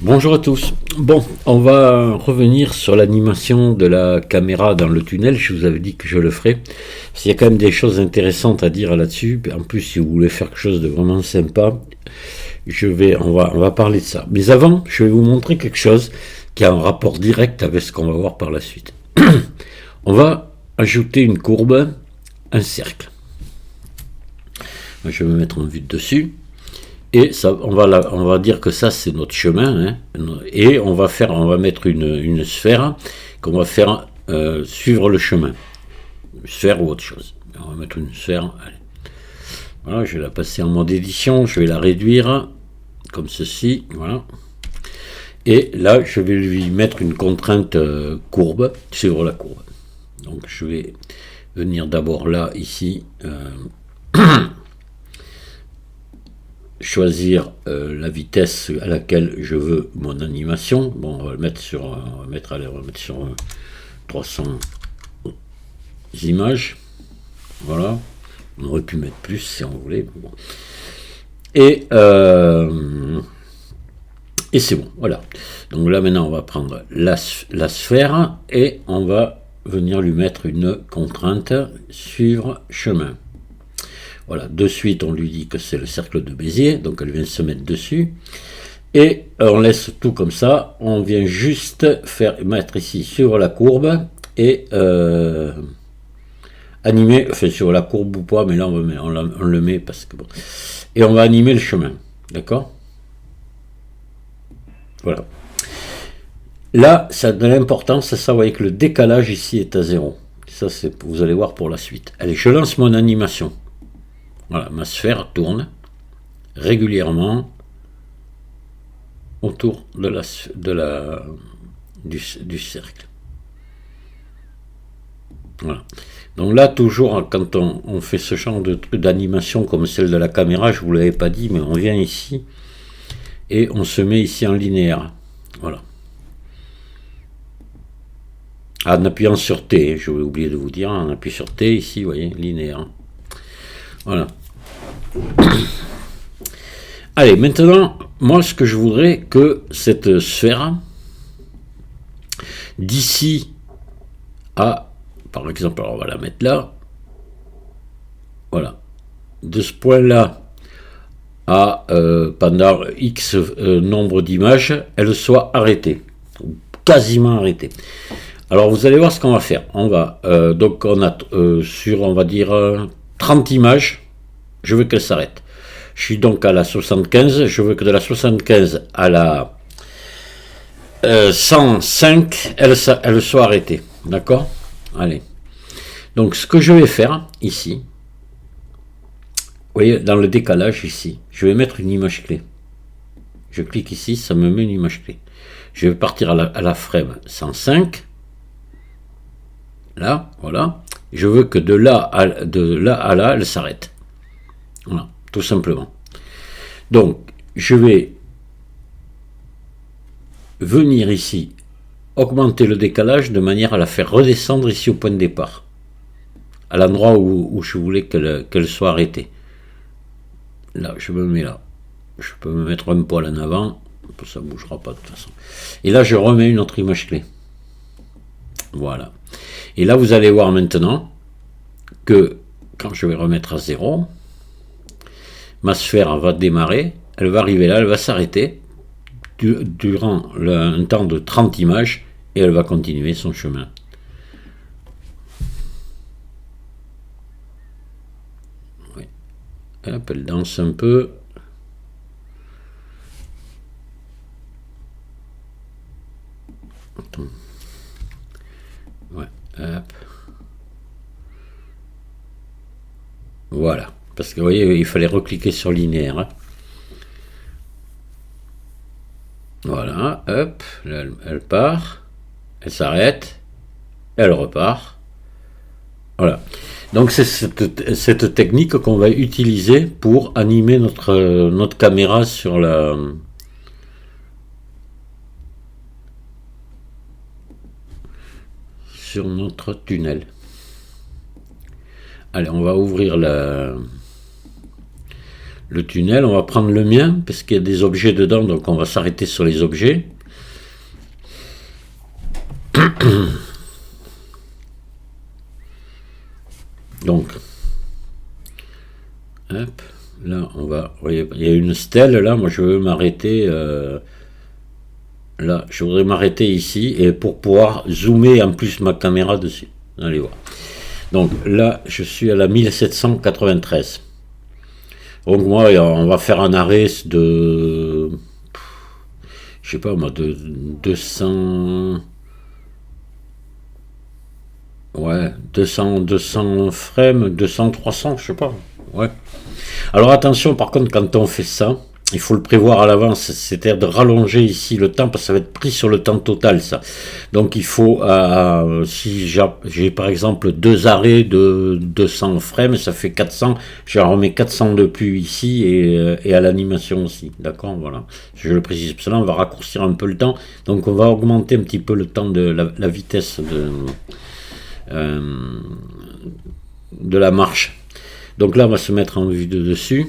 Bonjour à tous. Bon, on va revenir sur l'animation de la caméra dans le tunnel. Je vous avais dit que je le ferais. Parce qu'il y a quand même des choses intéressantes à dire là-dessus. En plus, si vous voulez faire quelque chose de vraiment sympa, on va parler de ça. Mais avant, je vais vous montrer quelque chose qui a un rapport direct avec ce qu'on va voir par la suite. On va ajouter une courbe, un cercle. Je vais me mettre en vue de dessus. Et ça, on va dire que ça c'est notre chemin, hein, et on va mettre une sphère qu'on va faire suivre le chemin, une sphère ou autre chose. On va mettre une sphère. Allez. Voilà, je vais la passer en mode édition, je vais la réduire comme ceci, voilà. Et là, je vais lui mettre une contrainte courbe, suivre la courbe. Donc je vais venir d'abord là, ici. Choisir la vitesse à laquelle je veux mon animation. Bon, on va le mettre sur 300 images. Voilà. On aurait pu mettre plus si on voulait. Bon. Et c'est bon. Voilà. Donc là maintenant on va prendre la sphère et on va venir lui mettre une contrainte suivre chemin. Voilà, de suite on lui dit que c'est le cercle de Bézier, donc elle vient se mettre dessus. Et on laisse tout comme ça, on vient juste mettre ici sur la courbe et animer, enfin sur la courbe ou pas, mais là on le met parce que bon. Et on va animer le chemin, d'accord? Voilà. Là, ça a de l'importance, ça vous voyez que le décalage ici est à 0. Ça, vous allez voir pour la suite. Allez, je lance mon animation. Voilà, ma sphère tourne régulièrement autour du cercle. Voilà. Donc là, toujours, quand on fait ce genre d'animation comme celle de la caméra, je ne vous l'avais pas dit, mais on vient ici et on se met ici en linéaire. Voilà. En appuyant sur T, je vais oublier de vous dire, on appuie sur T ici, vous voyez, linéaire. Voilà. Allez, maintenant, moi, ce que je voudrais que cette sphère, d'ici à, par exemple, alors on va la mettre là, voilà, de ce point-là à pendant X nombre d'images, elle soit arrêtée, ou quasiment arrêtée. Alors, vous allez voir ce qu'on va faire. On va, donc, on a sur, on va dire, 30 images. Je veux qu'elle s'arrête. Je suis donc à la 75. Je veux que de la 75 à la 105, elle soit arrêtée. D'accord? Allez. Donc, ce que je vais faire ici, vous voyez, dans le décalage ici, je vais mettre une image clé. Je clique ici, ça me met une image clé. Je vais partir à la frame 105. Là, voilà. Je veux que de là à là, elle s'arrête. Voilà, tout simplement. Donc, je vais venir ici, augmenter le décalage de manière à la faire redescendre ici au point de départ, à l'endroit où je voulais qu'elle soit arrêtée. Là, je me mets là. Je peux me mettre un poil en avant, ça ne bougera pas de toute façon. Et là, je remets une autre image clé. Voilà. Et là, vous allez voir maintenant que quand je vais remettre à 0, ma sphère va démarrer, elle va arriver là, elle va s'arrêter durant un temps de 30 images et elle va continuer son chemin. Oui. Hop, elle danse un peu. Attends. Ouais, hop. Voilà. Parce que vous voyez, il fallait recliquer sur linéaire. Hein. Voilà, hop, là, elle part, elle s'arrête, elle repart. Voilà. Donc c'est cette technique qu'on va utiliser pour animer notre caméra sur notre tunnel. Allez, on va ouvrir Le tunnel, on va prendre le mien, parce qu'il y a des objets dedans, donc on va s'arrêter sur les objets. Donc, hop, là, on va, vous voyez, il y a une stèle, là, moi je veux m'arrêter, là, je voudrais m'arrêter ici, et pour pouvoir zoomer en plus ma caméra dessus. Allez voir. Donc là, je suis à la 1793. Donc moi, on va faire un arrêt de, je sais pas moi, de 200, ouais, 200 frames, 200, 300, je sais pas, ouais. Alors attention, par contre, quand on fait ça, il faut le prévoir à l'avance, c'est-à-dire de rallonger ici le temps, parce que ça va être pris sur le temps total, ça. Donc il faut, si j'ai par exemple deux arrêts de 200 frames, ça fait 400, j'en remets 400 de plus ici, et à l'animation aussi, d'accord, voilà. Je le précise, parce que là on va raccourcir un peu le temps, donc on va augmenter un petit peu le temps de la vitesse de la marche. Donc là on va se mettre en vue de dessus.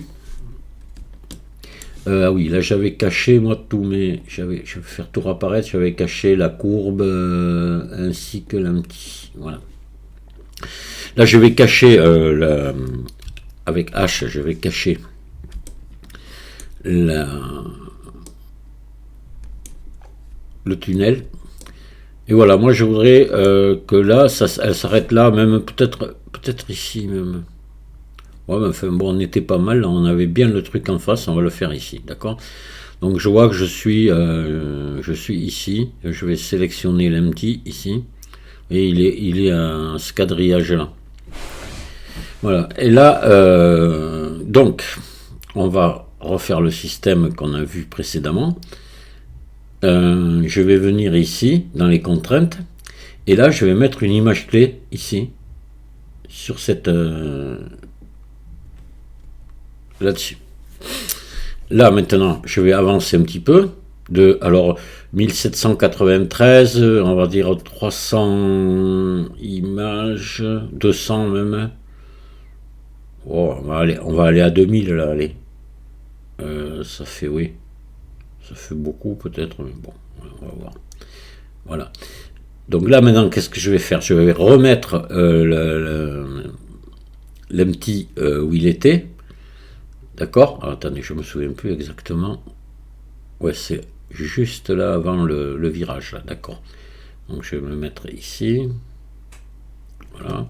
Ah oui, là j'avais caché moi tous mes, je vais faire tout apparaître, j'avais caché la courbe ainsi que l'empty. Voilà. Là je vais cacher avec H, je vais cacher le tunnel. Et voilà, moi je voudrais que là, elle s'arrête là, même peut-être ici même. Ouais, mais enfin bon, on était pas mal, on avait bien le truc en face, on va le faire ici, d'accord. Donc je vois que je suis ici, je vais sélectionner l'empty ici, et il est à ce quadrillage là. Voilà, et là, donc, on va refaire le système qu'on a vu précédemment. Je vais venir ici, dans les contraintes, et là je vais mettre une image clé ici, sur cette... là-dessus. Là maintenant, je vais avancer un petit peu. Alors 1793, on va dire 300 images, 200 même. Oh, on va aller à 2000 là, allez. Ça fait, oui. Ça fait beaucoup peut-être, mais bon, on va voir. Voilà. Donc là maintenant, qu'est-ce que je vais faire? Je vais remettre l'empty où il était. D'accord? Attendez, je me souviens plus exactement. Ouais, c'est juste là avant le virage, là, d'accord. Donc je vais me mettre ici. Voilà.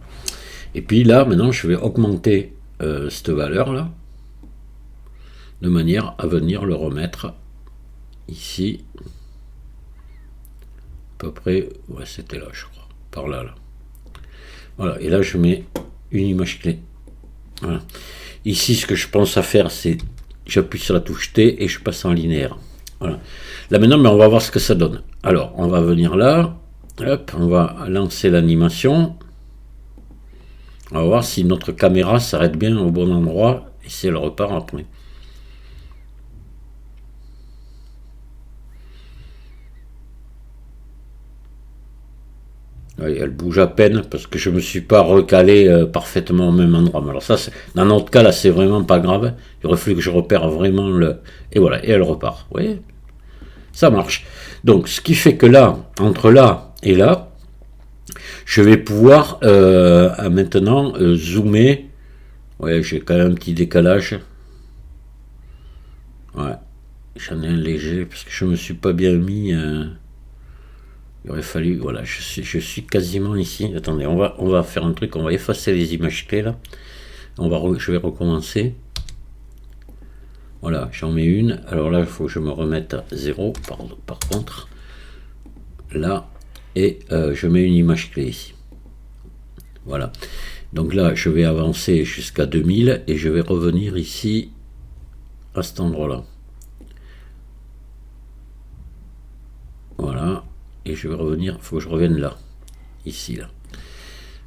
Et puis là, maintenant, je vais augmenter cette valeur-là, de manière à venir le remettre ici. À peu près, ouais, c'était là, je crois. Par là, là. Voilà, et là, je mets une image clé. Voilà. Ici, ce que je pense à faire, c'est j'appuie sur la touche T et je passe en linéaire. Voilà. Là maintenant, mais on va voir ce que ça donne. Alors, on va venir là. Hop, on va lancer l'animation. On va voir si notre caméra s'arrête bien au bon endroit et si elle repart après. Oui, elle bouge à peine parce que je ne me suis pas recalé parfaitement au même endroit. Mais alors ça, dans notre cas, là, c'est vraiment pas grave. Il aurait fallu que je repère vraiment le... Et voilà, et elle repart. Vous voyez? Ça marche. Donc, ce qui fait que là, entre là et là, je vais pouvoir maintenant zoomer. Ouais, j'ai quand même un petit décalage. Ouais, j'en ai un léger parce que je me suis pas bien mis... Il aurait fallu, voilà, je suis quasiment ici. Attendez, on va faire un truc, on va effacer les images clés là. Je vais recommencer. Voilà, j'en mets une. Alors là, il faut que je me remette à 0 par contre. Là, et je mets une image clé ici. Voilà. Donc là, je vais avancer jusqu'à 2000 et je vais revenir ici à cet endroit-là. Voilà. Et je vais revenir, il faut que je revienne là, ici, là.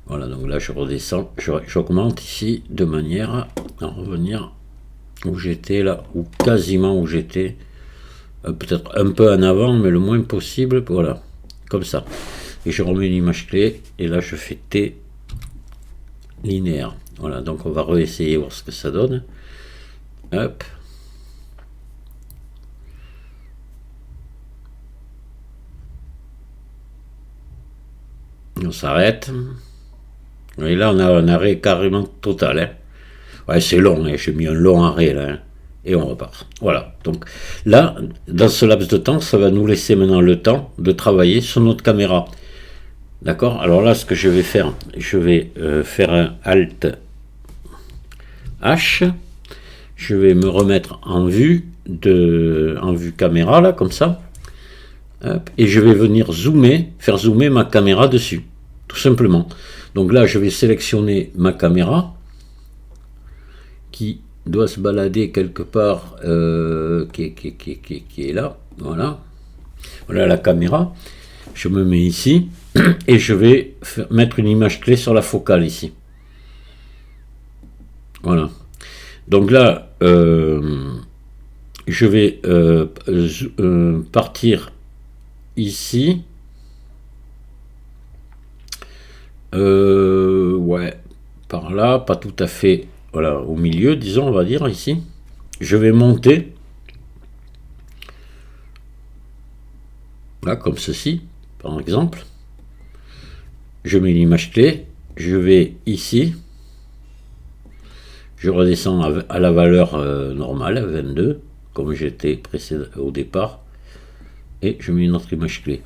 Voilà, donc là je redescends, j'augmente ici de manière à revenir où j'étais là, ou quasiment où j'étais, peut-être un peu en avant, mais le moins possible, voilà, comme ça. Et je remets une image clé, et là je fais T linéaire. Voilà, donc on va réessayer voir ce que ça donne. Hop. On s'arrête. Et là, on a un arrêt carrément total. Hein. Ouais, c'est long, hein. J'ai mis un long arrêt là. Hein. Et on repart. Voilà. Donc là, dans ce laps de temps, ça va nous laisser maintenant le temps de travailler sur notre caméra. D'accord. Alors là, ce que je vais faire, je vais faire un Alt H. Je vais me remettre en vue caméra là, comme ça. Hop, et je vais venir faire zoomer ma caméra dessus, tout simplement. Donc là, je vais sélectionner ma caméra qui doit se balader quelque part, qui est là. Voilà. Voilà la caméra. Je me mets ici et je vais mettre une image clé sur la focale ici. Voilà. Donc là, je vais partir ici. Ouais, par là, pas tout à fait, voilà, au milieu, disons, on va dire ici. Je vais monter, là, comme ceci, par exemple. Je mets l'image clé, je vais ici, je redescends à la valeur normale, 22, comme j'étais au départ, et je mets une autre image clé.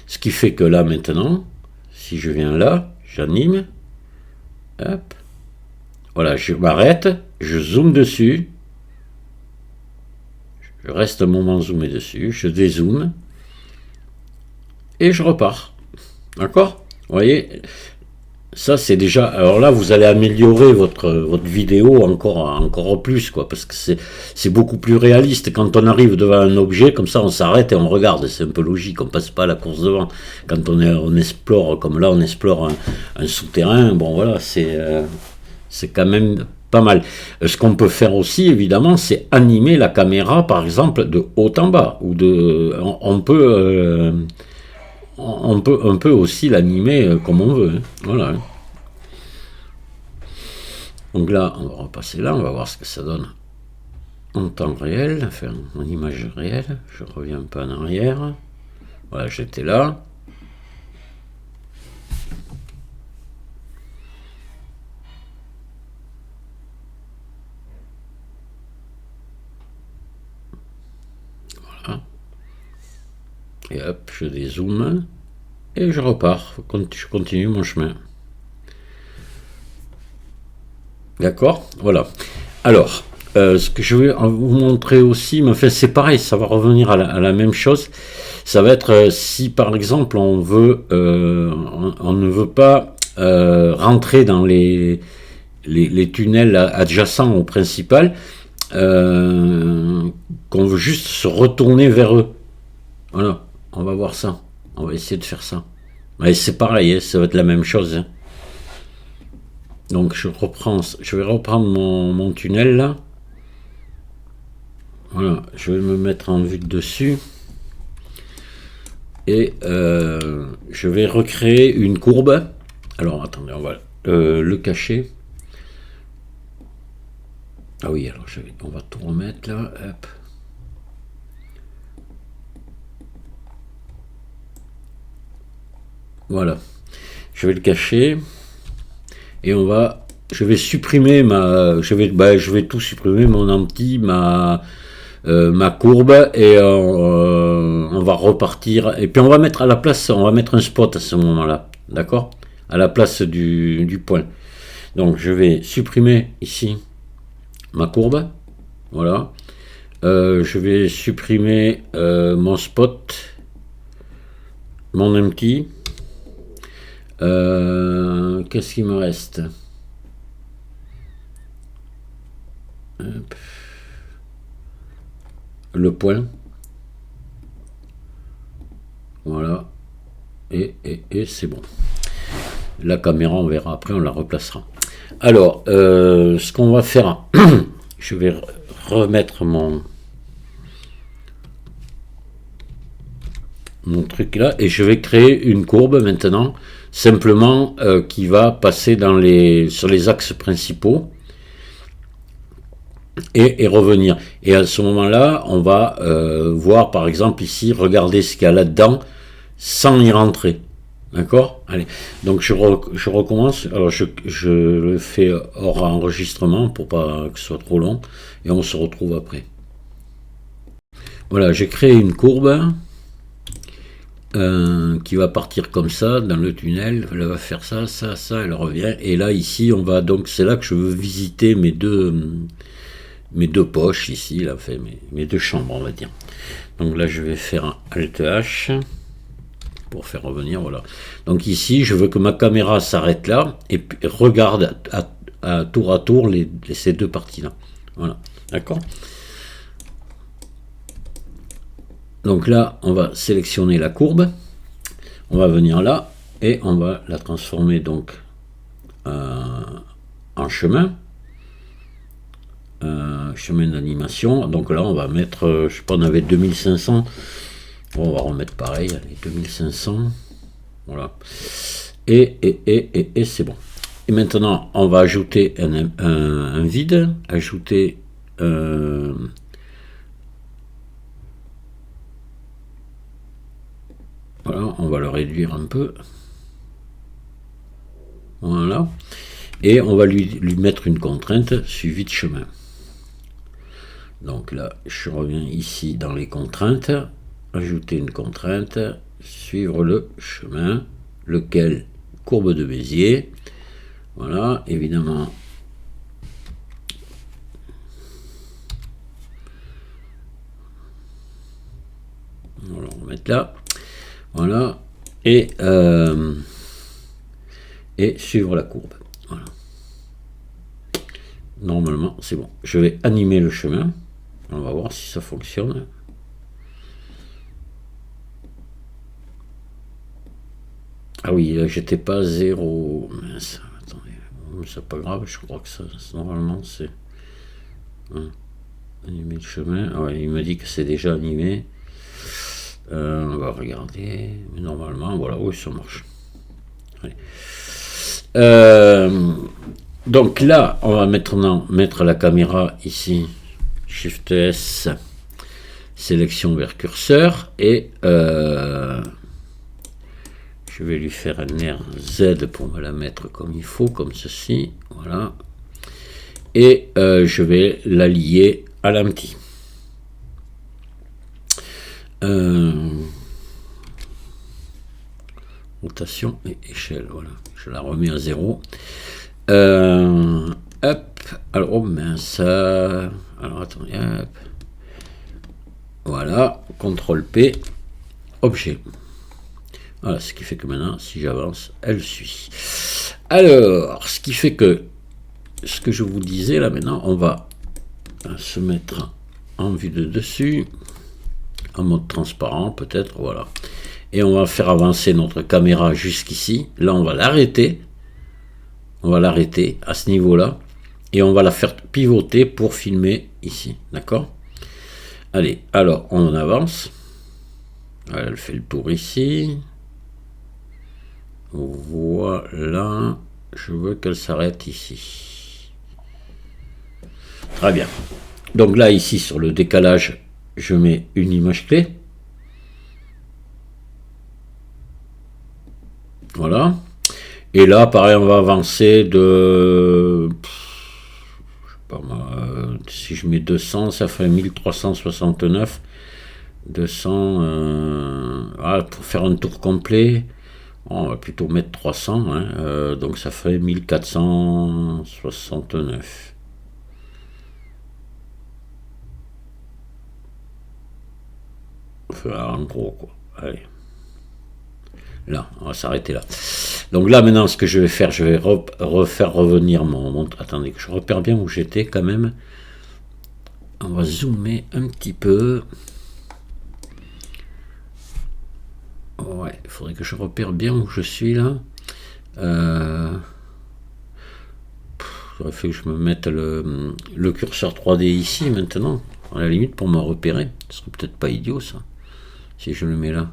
Ce qui fait que là, maintenant, si je viens là, j'anime, hop, voilà, je m'arrête, je zoome dessus, je reste un moment zoomé dessus, je dézoome, et je repars. D'accord? Vous voyez, ça c'est déjà, alors là vous allez améliorer votre vidéo encore plus, quoi, parce que c'est beaucoup plus réaliste. Quand on arrive devant un objet comme ça, on s'arrête et on regarde, c'est un peu logique, on passe pas à la course devant. Quand on explore, comme là on explore un souterrain, bon voilà, c'est quand même pas mal. Ce qu'on peut faire aussi, évidemment, c'est animer la caméra, par exemple, de haut en bas, ou on peut aussi l'animer comme on veut. Hein. Voilà. Donc là, on va repasser là, on va voir ce que ça donne en temps réel, enfin en image réelle. Je reviens pas en arrière. Voilà, j'étais là. Voilà. Et hop, je dézoome. Et je repars. Je continue mon chemin. D'accord? Voilà. Alors, ce que je vais vous montrer aussi, mais enfin c'est pareil, ça va revenir à la même chose. Ça va être si par exemple on ne veut pas rentrer dans les tunnels adjacents au principal, qu'on veut juste se retourner vers eux. Voilà, on va voir ça. On va essayer de faire ça. Mais c'est pareil, hein, ça va être la même chose. Hein. Donc je vais reprendre mon tunnel là. Voilà, je vais me mettre en vue de dessus. Et je vais recréer une courbe. Alors attendez, on va le cacher. Ah oui, alors on va tout remettre là. Hop. Voilà, je vais le cacher et je vais supprimer je vais tout supprimer, mon empty, ma courbe, et on va repartir, et puis on va mettre à la place, on va mettre un spot à ce moment-là, d'accord, à la place du point. Donc je vais supprimer ici ma courbe, voilà, je vais supprimer mon spot, mon empty. Qu'est-ce qu'il me reste? Hop. Le point. Voilà. Et c'est bon. La caméra, on verra après, on la replacera. Alors, ce qu'on va faire, je vais remettre mon truc là, et je vais créer une courbe maintenant, simplement qui va passer sur les axes principaux. et revenir. Et à ce moment-là, on va voir par exemple ici, regarder ce qu'il y a là-dedans sans y rentrer. D'accord? Allez. Donc je recommence. Alors je le fais hors enregistrement pour pas que ce soit trop long. Et on se retrouve après. Voilà, j'ai créé une courbe qui va partir comme ça dans le tunnel. Elle va faire ça, ça, ça, elle revient. Et là, ici, on va donc, c'est là que je veux visiter mes deux poches ici, là, enfin, mes deux chambres, on va dire. Donc là, je vais faire un Alt H pour faire revenir, voilà. Donc ici, je veux que ma caméra s'arrête là et puis regarde à tour ces deux parties-là. Voilà, d'accord? Donc là, on va sélectionner la courbe, on va venir là et on va la transformer donc en chemin. Chemin d'animation. Donc là, on va mettre, je sais pas, on avait 2500. Bon, on va remettre pareil, allez, 2500. Voilà. Et c'est bon. Et maintenant, on va ajouter un vide, ajouter voilà, on va le réduire un peu. Voilà. Et on va lui mettre une contrainte suivie de chemin. Donc là, je reviens ici dans les contraintes, ajouter une contrainte, suivre le chemin, lequel courbe de Bézier. Voilà, évidemment. Voilà, on va mettre là. Voilà. Et suivre la courbe. Voilà. Normalement, c'est bon. Je vais animer le chemin. On va voir si ça fonctionne. Ah oui, là, j'étais pas à 0. Mince, attendez. C'est pas grave, je crois que ça, normalement, c'est... Animer le chemin. Ah ouais, il me dit que c'est déjà animé. On va regarder. Mais normalement, voilà, oui, ça marche. Donc là, on va maintenant mettre la caméra ici. Shift S. Sélection vers curseur. Et je vais lui faire un RZ pour me la mettre comme il faut, comme ceci. Voilà. Et je vais la lier à l'empty. Rotation et échelle, voilà. Je la remets à 0. Hop. Alors, oh mince. Alors, attendez. Hop. Voilà. CTRL P. Objet. Voilà, ce qui fait que maintenant, si j'avance, elle suit. Alors, ce qui fait que, ce que je vous disais, là, maintenant, on va se mettre en vue de dessus, en mode transparent, peut-être, voilà. Et on va faire avancer notre caméra jusqu'ici. Là, on va l'arrêter. On va l'arrêter à ce niveau-là. Et on va la faire pivoter pour filmer ici. D'accord? Allez, alors, on avance. Elle fait le tour ici. Voilà. Je veux qu'elle s'arrête ici. Très bien. Donc là, ici, sur le décalage, je mets une image clé. Voilà. Et là, pareil, on va avancer de... Je sais pas moi, si je mets 200, ça fait 1369. 200... pour faire un tour complet, on va plutôt mettre 300. Hein, donc ça fait 1469. Enfin, en gros, quoi. Allez. Là, on va s'arrêter là. Donc là, maintenant, ce que je vais faire, je vais refaire revenir mon... Attendez, que je repère bien où j'étais quand même. On va zoomer un petit peu. Ouais, il faudrait que je repère bien où je suis là. J'aurais fait que je me mette le curseur 3D ici maintenant. À la limite, pour me repérer. Ce serait peut-être pas idiot ça. Si je le mets là.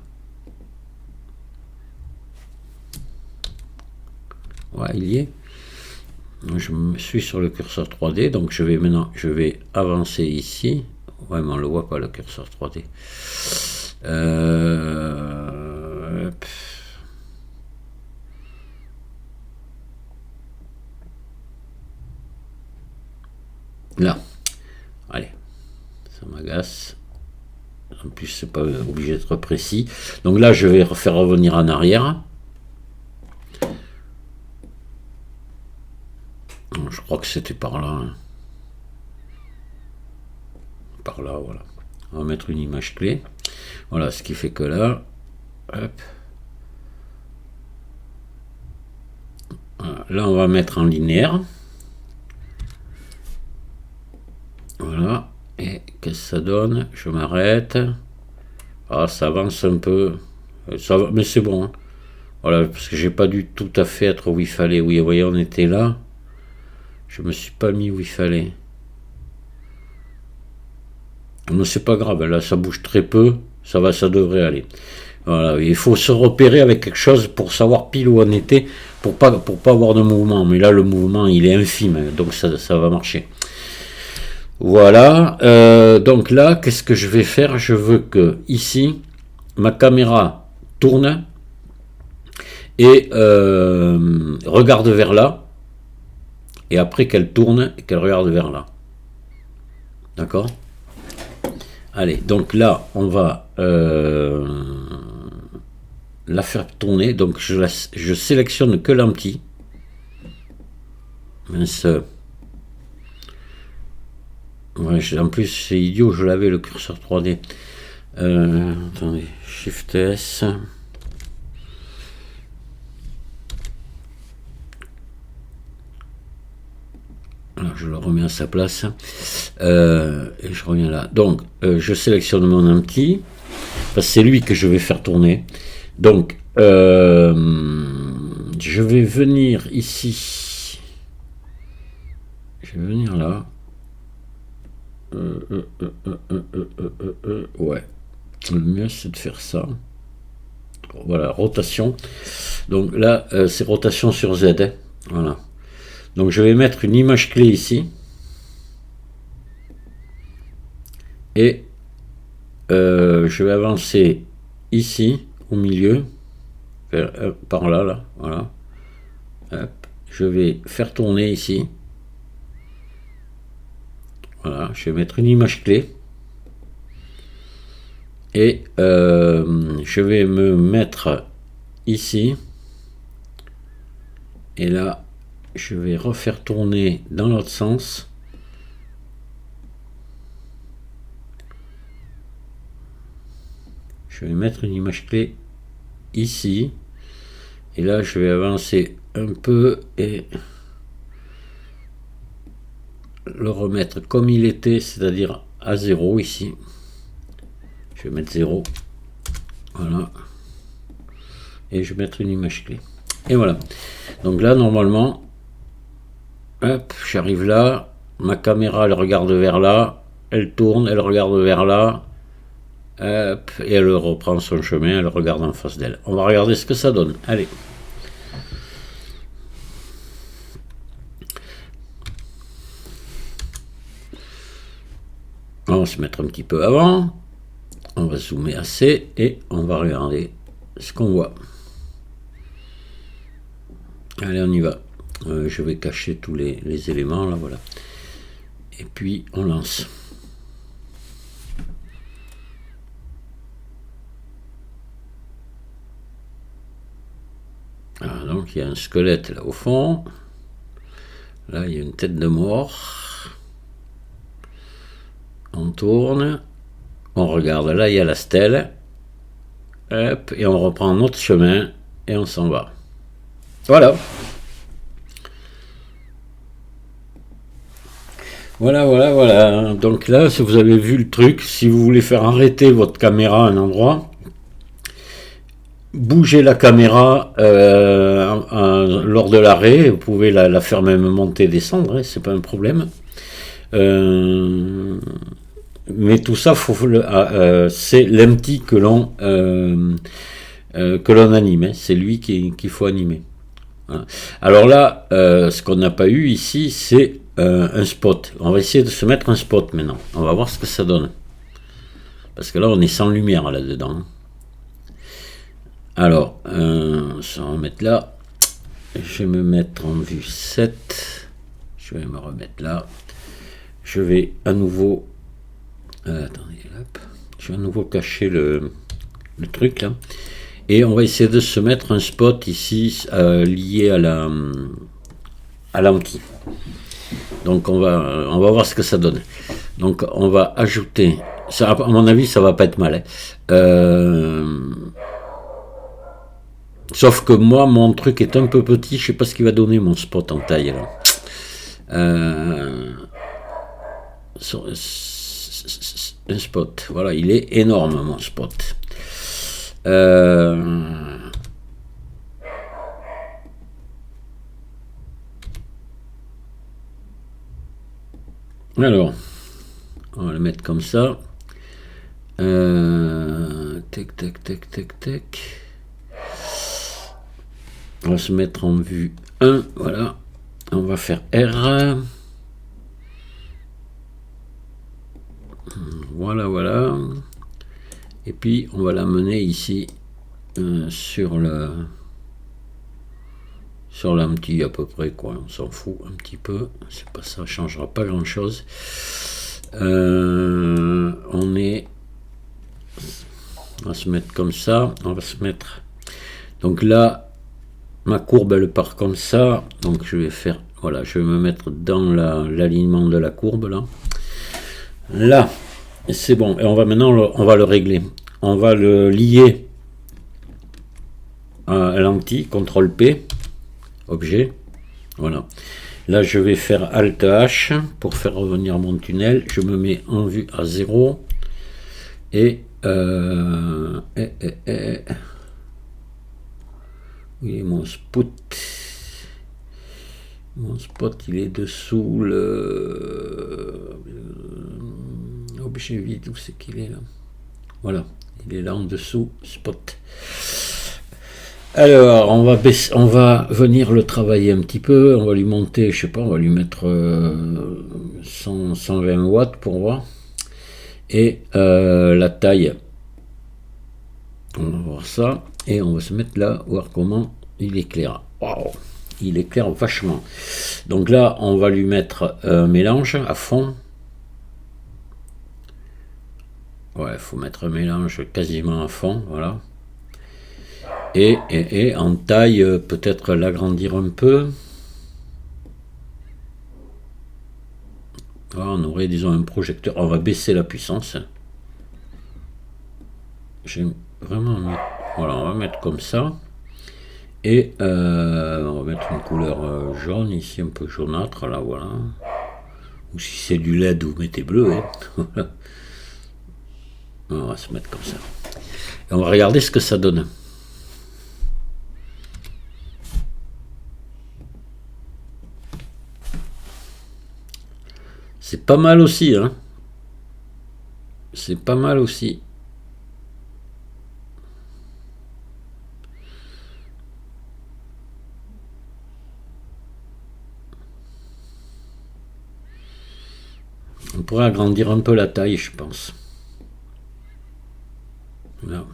Ouais, il y est. Donc, je me suis sur le curseur 3D, donc je vais avancer ici. Ouais, mais on le voit pas le curseur 3D. Là, allez, ça m'agace. En plus, c'est pas obligé d'être précis. Donc là, je vais faire revenir en arrière. Je crois que c'était par là. Hein. Par là, voilà. On va mettre une image clé. Voilà, ce qui fait que là, hop. Voilà. Là, on va mettre en linéaire. Voilà. Et qu'est-ce que ça donne? Je m'arrête. Ah, ça avance un peu. Ça va, mais c'est bon. Hein. Voilà, parce que j'ai pas dû tout à fait être où il fallait. Oui, vous voyez, on était là. Je me suis pas mis où il fallait. Mais c'est pas grave, là ça bouge très peu, ça devrait aller. Voilà, il faut se repérer avec quelque chose pour savoir pile où on était, pour pas avoir de mouvement. Mais là le mouvement il est infime, donc ça va marcher. Voilà, donc là qu'est-ce que je vais faire? Je veux que ici ma caméra tourne et regarde vers là, et après qu'elle tourne et qu'elle regarde vers là. D'accord? Allez, donc là, on va la faire tourner. Donc je sélectionne que l'empty. Mince. Ouais, en plus, c'est idiot, je l'avais le curseur 3D. Attendez, Shift S. Alors, je le remets à sa place. Et je reviens là. Donc, je sélectionne mon empty. Parce que c'est lui que je vais faire tourner. Donc, je vais venir ici. Je vais venir là. Ouais. Le mieux, c'est de faire ça. Voilà, rotation. Donc là, c'est rotation sur Z. Hein. Voilà. Donc je vais mettre une image clé ici. Et je vais avancer ici, au milieu. Par là, là. Voilà. Hop. Je vais faire tourner ici. Voilà. Je vais mettre une image clé. Et je vais me mettre ici. Et là, je vais refaire tourner dans l'autre sens. Je vais mettre une image clé ici. Et là, je vais avancer un peu et le remettre comme il était, c'est-à-dire à 0 ici. Je vais mettre 0. Voilà. Et je vais mettre une image clé. Et voilà. Donc là, normalement, hop, j'arrive là. Ma caméra, elle regarde vers là. Elle tourne, elle regarde vers là. Hop, et elle reprend son chemin, elle regarde en face d'elle. On va regarder ce que ça donne. Allez. On va se mettre un petit peu avant. On va zoomer assez et on va regarder ce qu'on voit. Allez, on y va. Je vais cacher tous les éléments, là, voilà. Et puis, on lance. Ah, donc, il y a un squelette, là, au fond. Là, il y a une tête de mort. On tourne. On regarde, là, il y a la stèle. Hop, et on reprend notre chemin et on s'en va. Voilà. Voilà. Donc là, si vous avez vu le truc, si vous voulez faire arrêter votre caméra à un endroit, bougez la caméra lors de l'arrêt. Vous pouvez la faire même monter, descendre, hein, c'est pas un problème. Mais tout ça, c'est l'empty que l'on anime. Hein, c'est lui qu'il faut animer. Voilà. Alors là, ce qu'on n'a pas eu ici, c'est un spot. On va essayer de se mettre un spot maintenant. On va voir ce que ça donne. Parce que là, on est sans lumière là-dedans. Alors, ça va mettre là. Je vais me mettre en vue 7. Je vais me remettre là. Je vais à nouveau... attendez, hop. Je vais à nouveau cacher le truc là. Et on va essayer de se mettre un spot ici lié à l'anti. Donc on va voir ce que ça donne. Donc on va ajouter... Ça, à mon avis, ça va pas être mal. Sauf que moi, mon truc est un peu petit. Je sais pas ce qu'il va donner mon spot en taille là. Un spot. Voilà, il est énorme mon spot. Alors, on va le mettre comme ça. Tac, tac, tac, tac, tac. On va se mettre en vue 1. Voilà. On va faire R. Voilà, voilà. Et puis, on va l'amener ici sur l'empty à peu près, quoi. On s'en fout un petit peu. C'est pas ça, changera pas grand chose. On va se mettre comme ça. On va se mettre. Donc là, ma courbe elle part comme ça. Donc je vais faire. Voilà, je vais me mettre dans l'alignement de la courbe là. Là, c'est bon. Et on va maintenant on va le régler. On va le lier à l'empty, CTRL P, objet. Voilà. Là, je vais faire Alt H pour faire revenir mon tunnel. Je me mets en vue à 0. Et oui, mon spot. Mon spot, il est dessous le objet vide. Où c'est qu'il est là? Voilà, il est là en dessous, spot. Alors, on va venir le travailler un petit peu. On va lui monter, je sais pas, on va lui mettre 120 watts pour voir. Et la taille, on va voir ça. Et on va se mettre là, voir comment il éclaire. Waouh, il éclaire vachement. Donc là, on va lui mettre un mélange à fond. Ouais, il faut mettre un mélange quasiment à fond, voilà. Et en taille, peut-être l'agrandir un peu. Voilà, on aurait, disons, un projecteur. On va baisser la puissance. J'aime vraiment mettre... Voilà, on va mettre comme ça. Et on va mettre une couleur jaune ici, un peu jaunâtre, là, voilà. Ou si c'est du LED, vous mettez bleu. Hein. Voilà. On va se mettre comme ça. Et on va regarder ce que ça donne. C'est pas mal aussi, hein. C'est pas mal aussi. On pourrait agrandir un peu la taille, je pense. Là.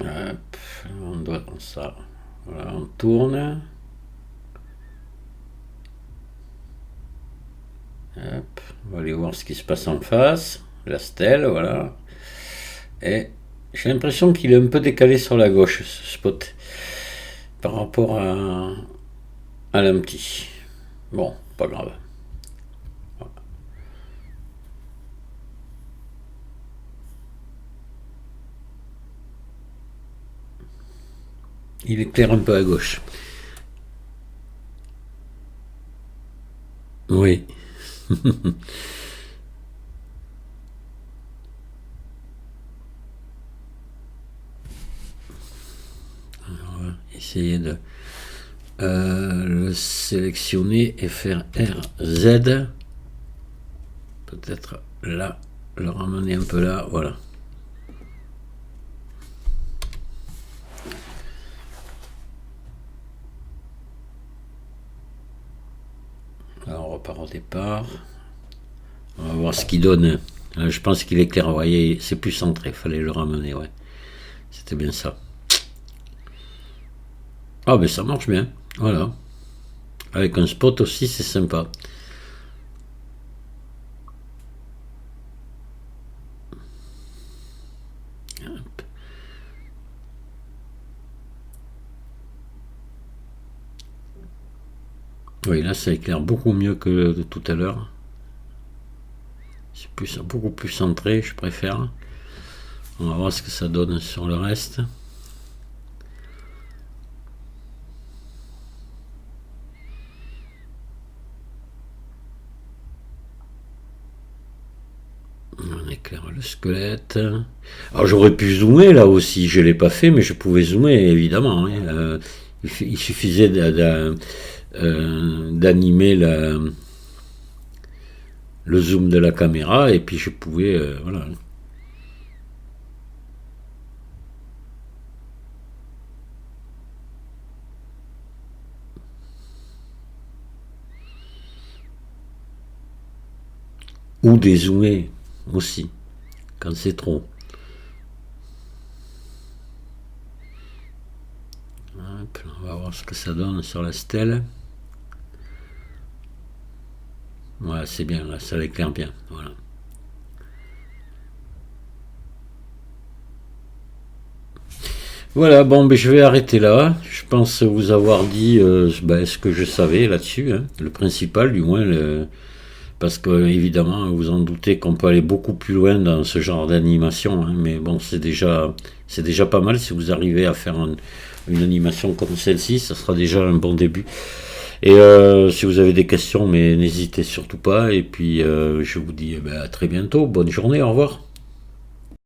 Hop, on doit comme ça. Voilà, on tourne. Hop, on va aller voir ce qui se passe en face. La stèle, voilà. Et j'ai l'impression qu'il est un peu décalé sur la gauche, ce spot, par rapport à l'empty. Bon, pas grave. Voilà. Il éclaire un peu à gauche. Oui. essayer de le sélectionner et faire RZ. Peut-être là, le ramener un peu là, voilà. Alors on repart au départ. On va voir ce qu'il donne. Je pense qu'il est clair, vous voyez, c'est plus centré, il fallait le ramener, ouais. C'était bien ça. Ah ben ça marche bien, voilà. Avec un spot aussi, c'est sympa. Hop. Oui, là ça éclaire beaucoup mieux que de tout à l'heure. C'est beaucoup plus centré, je préfère. On va voir ce que ça donne sur le reste. On éclaire le squelette. Alors j'aurais pu zoomer là aussi, je ne l'ai pas fait, mais je pouvais zoomer évidemment. Hein. Il suffisait d'animer le zoom de la caméra et puis je pouvais... voilà. Ou dézoomer aussi, quand c'est trop. Hop, on va voir ce que ça donne sur la stèle. Voilà, c'est bien, là, ça l'éclaire bien. Voilà. Voilà, bon, ben, je vais arrêter là. Je pense vous avoir dit ce que je savais là-dessus, hein, le principal du moins, parce que évidemment, vous en doutez qu'on peut aller beaucoup plus loin dans ce genre d'animation, hein, mais bon, c'est déjà pas mal si vous arrivez à faire une animation comme celle-ci, ça sera déjà un bon début. Et si vous avez des questions, mais n'hésitez surtout pas. Et puis je vous dis à très bientôt. Bonne journée, au revoir.